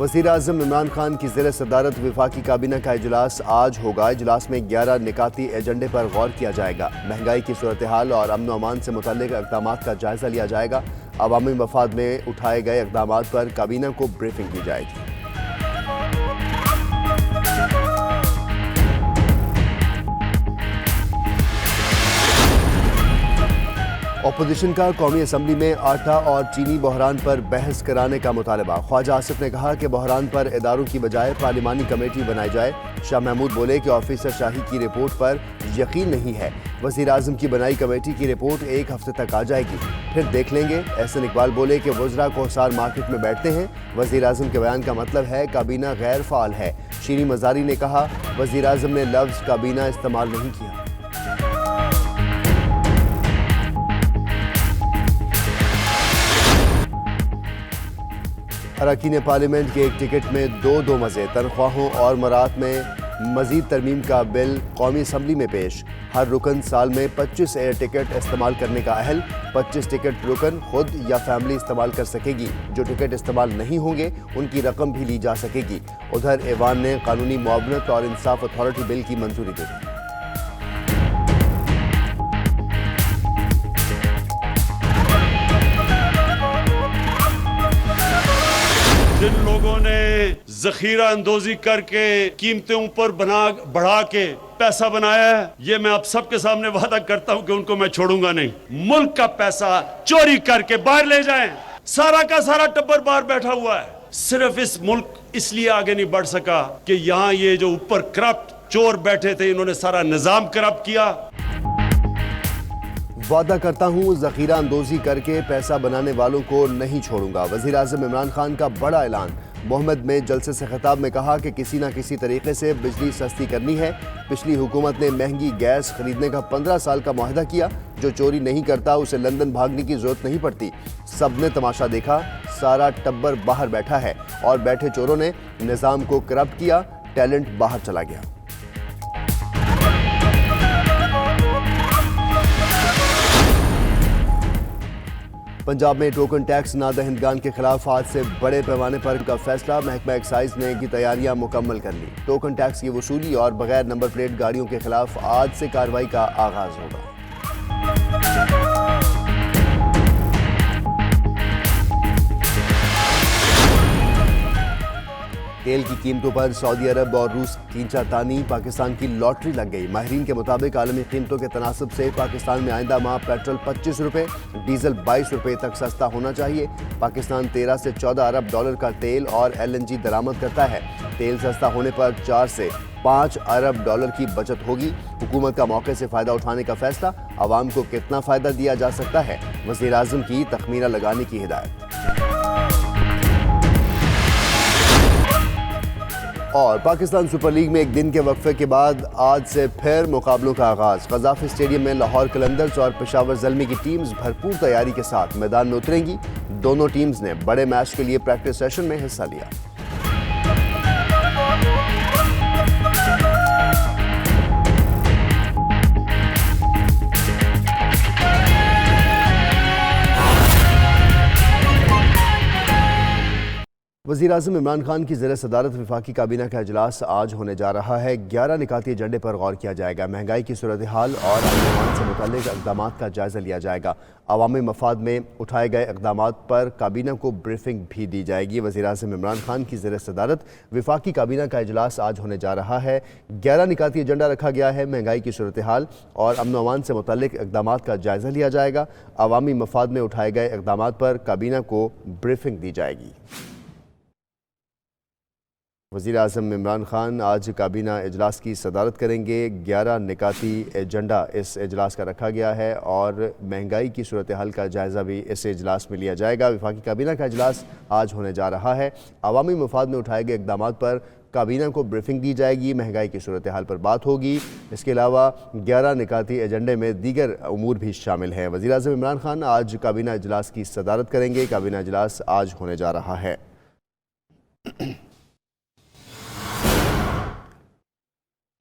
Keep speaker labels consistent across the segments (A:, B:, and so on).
A: وزیر اعظم عمران خان کی زیر صدارت وفاقی کابینہ کا اجلاس آج ہوگا۔ اجلاس میں 11 نکاتی ایجنڈے پر غور کیا جائے گا۔ مہنگائی کی صورتحال اور امن و امان سے متعلق اقدامات کا جائزہ لیا جائے گا۔ عوامی مفاد میں اٹھائے گئے اقدامات پر کابینہ کو بریفنگ دی جائے گی۔ اپوزیشن کا قومی اسمبلی میں آٹا اور چینی بحران پر بحث کرانے کا مطالبہ۔ خواجہ آصف نے کہا کہ بحران پر اداروں کی بجائے پارلیمانی کمیٹی بنائی جائے۔ شاہ محمود بولے کہ آفیسر شاہی کی رپورٹ پر یقین نہیں ہے۔ وزیر اعظم کی بنائی کمیٹی کی رپورٹ ایک ہفتے تک آ جائے گی، پھر دیکھ لیں گے۔ احسن اقبال بولے کہ وزراء کوہسار مارکیٹ میں بیٹھتے ہیں۔ وزیر اعظم کے بیان کا مطلب ہے کابینہ غیر فعال ہے۔ شیریں مزاری نے کہا وزیر اعظم نے لفظ کابینہ استعمال نہیں کیا۔ اراکین پارلیمنٹ کے ایک ٹکٹ میں دو مزے۔ تنخواہوں اور مراعات میں مزید ترمیم کا بل قومی اسمبلی میں پیش۔ ہر رکن سال میں 25 ایئر ٹکٹ استعمال کرنے کا اہل۔ 25 ٹکٹ رکن خود یا فیملی استعمال کر سکے گی۔ جو ٹکٹ استعمال نہیں ہوں گے ان کی رقم بھی لی جا سکے گی۔ ادھر ایوان نے قانونی معاونت اور انصاف اتھارٹی بل کی منظوری دے دی۔
B: جن لوگوں نے ذخیرہ اندوزی کر کے قیمتیں اوپر بڑھا کے پیسہ بنایا ہے، یہ میں آپ سب کے سامنے وعدہ کرتا ہوں کہ ان کو میں چھوڑوں گا نہیں۔ ملک کا پیسہ چوری کر کے باہر لے جائیں، سارا کا سارا ٹبر باہر بیٹھا ہوا ہے۔ صرف اس ملک اس لیے آگے نہیں بڑھ سکا کہ یہاں یہ جو اوپر کرپٹ چور بیٹھے تھے، انہوں نے سارا نظام کرپٹ کیا۔
A: وعدہ کرتا ہوں ذخیرہ اندوزی کر کے پیسہ بنانے والوں کو نہیں چھوڑوں گا۔ وزیر اعظم عمران خان کا بڑا اعلان۔ محمد میں جلسے سے خطاب میں کہا کہ کسی نہ کسی طریقے سے بجلی سستی کرنی ہے۔ پچھلی حکومت نے مہنگی گیس خریدنے کا 15 سال کا معاہدہ کیا۔ جو چوری نہیں کرتا اسے لندن بھاگنے کی ضرورت نہیں پڑتی۔ سب نے تماشا دیکھا، سارا ٹبر باہر بیٹھا ہے اور بیٹھے چوروں نے نظام کو کرپٹ کیا، ٹیلنٹ باہر چلا گیا۔ پنجاب میں ٹوکن ٹیکس نادہندگان کے خلاف آج سے بڑے پیمانے پر کا فیصلہ۔ محکمہ ایکسائز نے کی تیاریاں مکمل کر لی۔ ٹوکن ٹیکس کی وصولی اور بغیر نمبر پلیٹ گاڑیوں کے خلاف آج سے کارروائی کا آغاز ہوگا۔ تیل کی قیمتوں پر سعودی عرب اور روس کھینچا تانی۔ پاکستان کی لاٹری لگ گئی۔ ماہرین کے مطابق عالمی قیمتوں کے تناسب سے پاکستان میں آئندہ ماہ پیٹرول 25 روپے، ڈیزل 22 روپے تک سستا ہونا چاہیے۔ پاکستان 13 سے 14 ارب ڈالر کا تیل اور LNG درآمد کرتا ہے۔ تیل سستا ہونے پر 4 سے 5 ارب ڈالر کی بچت ہوگی۔ حکومت کا موقع سے فائدہ اٹھانے کا فیصلہ۔ عوام کو کتنا فائدہ دیا جا سکتا ہے، وزیر اعظم کی تخمینہ لگانے کی ہدایت۔ اور پاکستان سپر لیگ میں ایک دن کے وقفے کے بعد آج سے پھر مقابلوں کا آغاز۔ قذافی اسٹیڈیم میں لاہور قلندرز اور پشاور زلمی کی ٹیمز بھرپور تیاری کے ساتھ میدان میں اتریں گی۔ دونوں ٹیمز نے بڑے میچ کے لیے پریکٹس سیشن میں حصہ لیا۔ وزیر اعظم عمران خان کی زیر صدارت وفاقی کابینہ کا اجلاس آج ہونے جا رہا ہے۔ 11 نکاتی ایجنڈے پر غور کیا جائے گا۔ مہنگائی کی صورتحال اور امن و امان سے متعلق اقدامات کا جائزہ لیا جائے گا۔ عوامی مفاد میں اٹھائے گئے اقدامات پر کابینہ کو بریفنگ بھی دی جائے گی۔ وزیر اعظم عمران خان کی زیر صدارت وفاقی کابینہ کا اجلاس آج ہونے جا رہا ہے۔ 11 نکاتی ایجنڈا رکھا گیا ہے۔ مہنگائی کی صورتحال اور امن و امان سے متعلق اقدامات کا جائزہ لیا جائے گا۔ عوامی مفاد میں اٹھائے گئے اقدامات پر کابینہ کو بریفنگ دی جائے گی۔ وزیر اعظم عمران خان آج کابینہ اجلاس کی صدارت کریں گے۔ 11 نکاتی ایجنڈا اس اجلاس کا رکھا گیا ہے اور مہنگائی کی صورتحال کا جائزہ بھی اس اجلاس میں لیا جائے گا۔ وفاقی کابینہ کا اجلاس آج ہونے جا رہا ہے۔ عوامی مفاد میں اٹھائے گئے اقدامات پر کابینہ کو بریفنگ دی جائے گی۔ مہنگائی کی صورتحال پر بات ہوگی۔ اس کے علاوہ 11 نکاتی ایجنڈے میں دیگر امور بھی شامل ہیں۔ وزیر اعظم عمران خان آج کابینہ اجلاس کی صدارت کریں گے۔ کابینہ اجلاس آج ہونے جا رہا ہے۔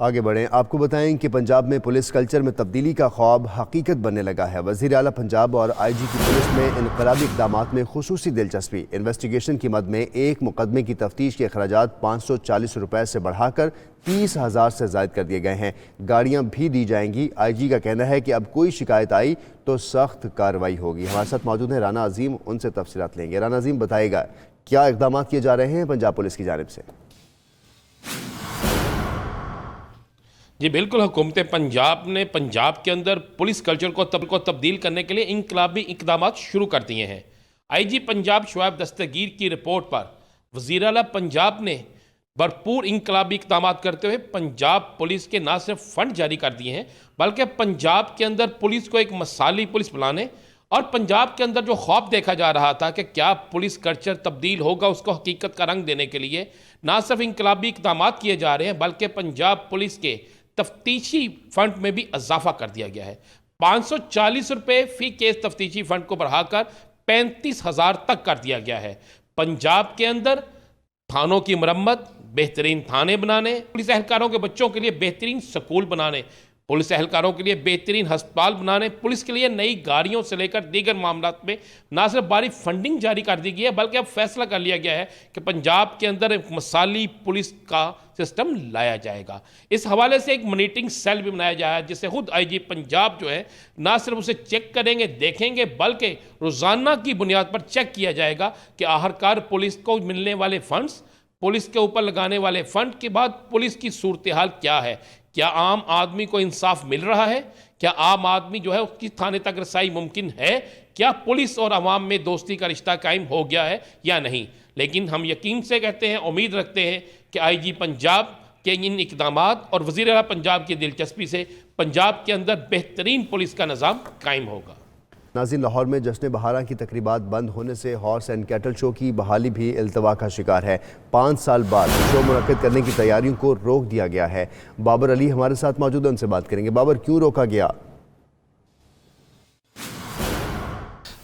A: آگے بڑھیں، آپ کو بتائیں کہ پنجاب میں پولیس کلچر میں تبدیلی کا خواب حقیقت بننے لگا ہے۔ وزیر اعلیٰ پنجاب اور آئی جی کی پولیس میں انقلابی اقدامات میں خصوصی دلچسپی۔ انویسٹیگیشن کی مد میں ایک مقدمے کی تفتیش کے اخراجات 540 روپے سے بڑھا کر 30,000 سے زائد کر دیے گئے ہیں۔ گاڑیاں بھی دی جائیں گی۔ آئی جی کا کہنا ہے کہ اب کوئی شکایت آئی تو سخت کارروائی ہوگی۔ ہمارے ساتھ موجود ہیں رانا عظیم، ان سے تفصیلات لیں گے۔ رانا عظیم، بتائے گا کیا اقدامات کیے جا رہے ہیں پنجاب پولیس کی جانب سے؟
C: جی بالکل، حکومت پنجاب نے پنجاب کے اندر پولیس کلچر کو تبدیل کرنے کے لیے انقلابی اقدامات شروع کر دیے ہیں۔ آئی جی پنجاب شعیب دستگیر کی رپورٹ پر وزیر اعلیٰ پنجاب نے بھرپور انقلابی اقدامات کرتے ہوئے پنجاب پولیس کے نہ صرف فنڈ جاری کر دیے ہیں بلکہ پنجاب کے اندر پولیس کو ایک مثالی پولیس بنانے اور پنجاب کے اندر جو خواب دیکھا جا رہا تھا کہ کیا پولیس کلچر تبدیل ہوگا، اس کو حقیقت کا رنگ دینے کے لیے نہ صرف انقلابی اقدامات کیے جا رہے ہیں بلکہ پنجاب پولیس کے تفتیشی فنڈ میں بھی اضافہ کر دیا گیا ہے۔ 540 روپے فی کیس تفتیشی فنڈ کو بڑھا کر 35,000 تک کر دیا گیا ہے۔ پنجاب کے اندر تھانوں کی مرمت، بہترین تھانے بنانے، پولیس اہلکاروں کے بچوں کے لیے بہترین سکول بنانے، پولیس اہلکاروں کے لیے بہترین ہسپتال بنانے، پولیس کے لیے نئی گاڑیوں سے لے کر دیگر معاملات میں نہ صرف باری فنڈنگ جاری کر دی گئی ہے بلکہ اب فیصلہ کر لیا گیا ہے کہ پنجاب کے اندر ایک مثالی پولیس کا سسٹم لایا جائے گا۔ اس حوالے سے ایک مانیٹرنگ سیل بھی بنایا جائے جس سے خود آئی جی پنجاب جو ہے نہ صرف اسے چیک کریں گے، دیکھیں گے، بلکہ روزانہ کی بنیاد پر چیک کیا جائے گا کہ آخرکار پولیس کو ملنے والے فنڈز، پولیس کے اوپر لگانے والے فنڈ کے بعد پولیس کی صورتحال کیا ہے۔ کیا عام آدمی کو انصاف مل رہا ہے؟ کیا عام آدمی جو ہے اس کی تھانے تک رسائی ممکن ہے؟ کیا پولیس اور عوام میں دوستی کا رشتہ قائم ہو گیا ہے یا نہیں؟ لیکن ہم یقین سے کہتے ہیں، امید رکھتے ہیں کہ آئی جی پنجاب کے ان اقدامات اور وزیر اعلیٰ پنجاب کی دلچسپی سے پنجاب کے اندر بہترین پولیس کا نظام قائم ہوگا۔
A: ناظرین، لاہور میں جشن بہاراں کی تقریبات بند ہونے سے ہارس اینڈ کیٹل شو کی بحالی بھی التوا کا شکار ہے۔ 5 سال بعد شو منعقد کرنے کی تیاریوں کو روک دیا گیا ہے۔ بابر علی ہمارے ساتھ موجود ہیں، ان سے بات کریں گے۔ بابر، کیوں روکا گیا؟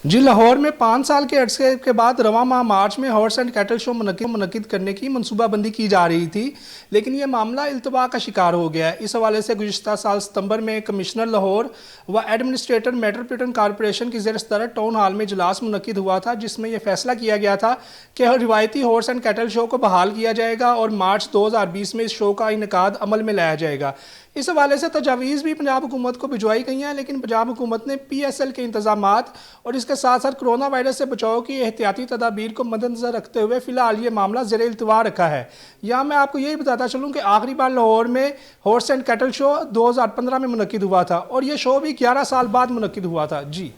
D: جی، لاہور میں 5 سال کے عرصے کے بعد رواں ماہ مارچ میں ہارس اینڈ کیٹل شو منعقد کرنے کی منصوبہ بندی کی جا رہی تھی، لیکن یہ معاملہ التوا کا شکار ہو گیا ہے۔ اس حوالے سے گزشتہ سال ستمبر میں کمشنر لاہور و ایڈمنسٹریٹر میٹروپولیٹن کارپوریشن کی زیر صدارت ٹاؤن ہال میں اجلاس منعقد ہوا تھا جس میں یہ فیصلہ کیا گیا تھا کہ روایتی ہارس اینڈ کیٹل شو کو بحال کیا جائے گا اور مارچ 2020 میں اس شو کا انعقاد عمل میں لایا جائے گا۔ اس حوالے سے تجاویز بھی پنجاب حکومت کو بھجوائی گئی ہیں، لیکن پنجاب حکومت نے پی ایس ایل کے انتظامات اور اس کے ساتھ ساتھ کرونا وائرس سے بچاؤ کی احتیاطی تدابیر کو مد نظر رکھتے ہوئے فی الحال یہ معاملہ زیر التوا رکھا ہے۔ یہاں میں آپ کو یہی بتاتا چلوں کہ آخری بار لاہور میں ہارس اینڈ کیٹل شو 2015 میں منعقد ہوا تھا اور یہ شو بھی 11 سال بعد منعقد ہوا تھا۔ جی،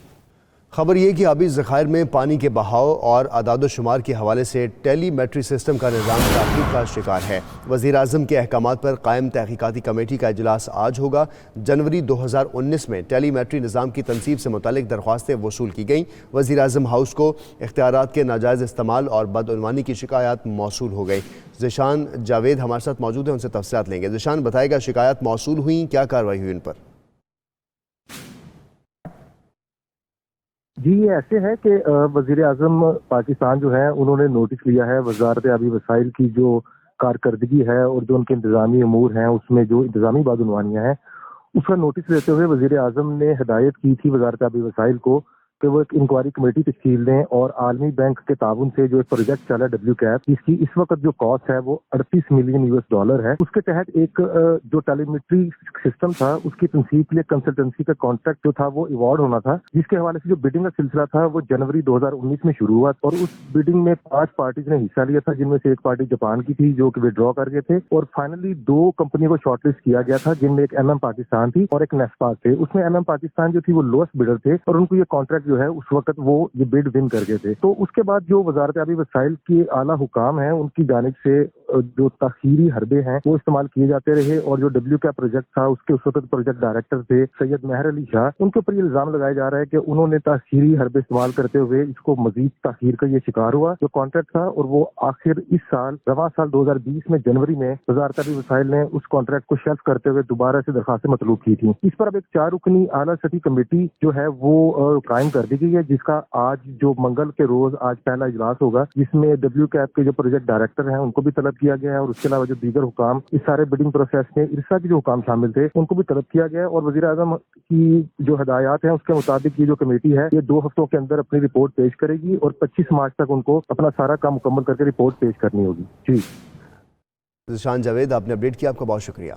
A: خبر یہ کہ آبی ذخائر میں پانی کے بہاؤ اور اعداد و شمار کے حوالے سے ٹیلی میٹری سسٹم کا نظام تاخیر کا شکار ہے۔ وزیر اعظم کے احکامات پر قائم تحقیقاتی کمیٹی کا اجلاس آج ہوگا۔ جنوری 2019 میں ٹیلی میٹری نظام کی تنصیب سے متعلق درخواستیں وصول کی گئیں۔ وزیر اعظم ہاؤس کو اختیارات کے ناجائز استعمال اور بدعنوانی کی شکایات موصول ہو گئی۔ ذیشان جاوید ہمارے ساتھ موجود ہیں، ان سے تفصیلات لیں گے۔ ذیشان، بتائے گا شکایات موصول ہوئیں، کیا کارروائی ہوئی ان پر؟
E: جی، یہ ایسے ہے کہ وزیر اعظم پاکستان جو ہے انہوں نے نوٹس لیا ہے وزارت آبی وسائل کی جو کارکردگی ہے اور جو ان کے انتظامی امور ہیں اس میں جو انتظامی بدعنوانیاں ہیں اس کا نوٹس لیتے ہوئے وزیر اعظم نے ہدایت کی تھی وزارت آبی وسائل کو کہ وہ ایک انکوائری کمیٹی تشکیل دیں اور عالمی بینک کے تعاون سے جو ایک پروجیکٹ چلا ہے ڈبلیو کیپ، اس کی اس وقت جو کاسٹ ہے وہ 38 ملین US$، ہے۔ اس کے تحت ایک جو ٹیلی میٹری سسٹم تھا اس کی تنصیب کے لیے کنسلٹنسی کا کانٹریکٹ جو تھا وہ ایوارڈ ہونا تھا، جس کے حوالے سے جو بیڈنگ کا سلسلہ تھا وہ جنوری 2019 میں شروع ہوا اور اس بیڈنگ میں 5 پارٹیز نے حصہ لیا تھا، جن میں سے ایک پارٹی جاپان کی تھی جو کہ وڈرا کر گئے تھے اور فائنلی 2 کمپنیوں کو شارٹ لسٹ کیا گیا تھا، جن میں ایک MM پاکستان تھی اور ایک نیسپاک تھے۔ اس میں MM پاکستان جو تھی وہ لوسٹ بیڈر تھے اور ان کو یہ کانٹریکٹ جو ہے اس وقت وہ یہ بڈ ون کر گئے تھے۔ تو اس کے بعد جو وزارت آبی وسائل کے اعلیٰ حکام ہیں ان کی جانب سے جو تاخیری حربے ہیں وہ استعمال کیے جاتے رہے اور جو ڈبلیو کا پروجیکٹ تھا اس کے اس وقت پروجیکٹ ڈائریکٹر تھے سید مہر علی شاہ، ان کے اوپر یہ الزام لگایا جا رہا ہے کہ انہوں نے تاخیری حربے استعمال کرتے ہوئے اس کو مزید تاخیر کا یہ شکار ہوا۔ جو کانٹریکٹ تھا اور وہ آخر اس سال رواں سال 2020 میں جنوری میں وزارت آبی وسائل نے اس کانٹریکٹ کو شیلف کرتے ہوئے دوبارہ سے درخواستیں مطلوب کی تھی۔ اس پر اب ایک 4 رکنی اعلیٰ سطحی کمیٹی جو ہے وہ قائم کر کر دی گئی ہے، جس کا آج جو منگل کے روز آج پہلا اجلاس ہوگا، جس میں WCAP کے جو پروجیکٹ ڈائریکٹر ہیں ان کو بھی طلب کیا گیا ہے، اور اس کے علاوہ جو دیگر حکام اس سارے بڈنگ پروسیس میں ارسا کے جو حکام شامل تھے ان کو بھی طلب کیا گیا ہے، اور وزیر اعظم کی جو ہدایات ہیں اس کے مطابق یہ جو کمیٹی ہے یہ 2 ہفتوں کے اندر اپنی رپورٹ پیش کرے گی، اور 25 مارچ تک ان کو اپنا سارا کام مکمل کر کے رپورٹ پیش کرنی ہوگی۔ جی
A: ذیشان جاوید، آپ نے اپڈیٹ کیا، آپ کا بہت شکریہ۔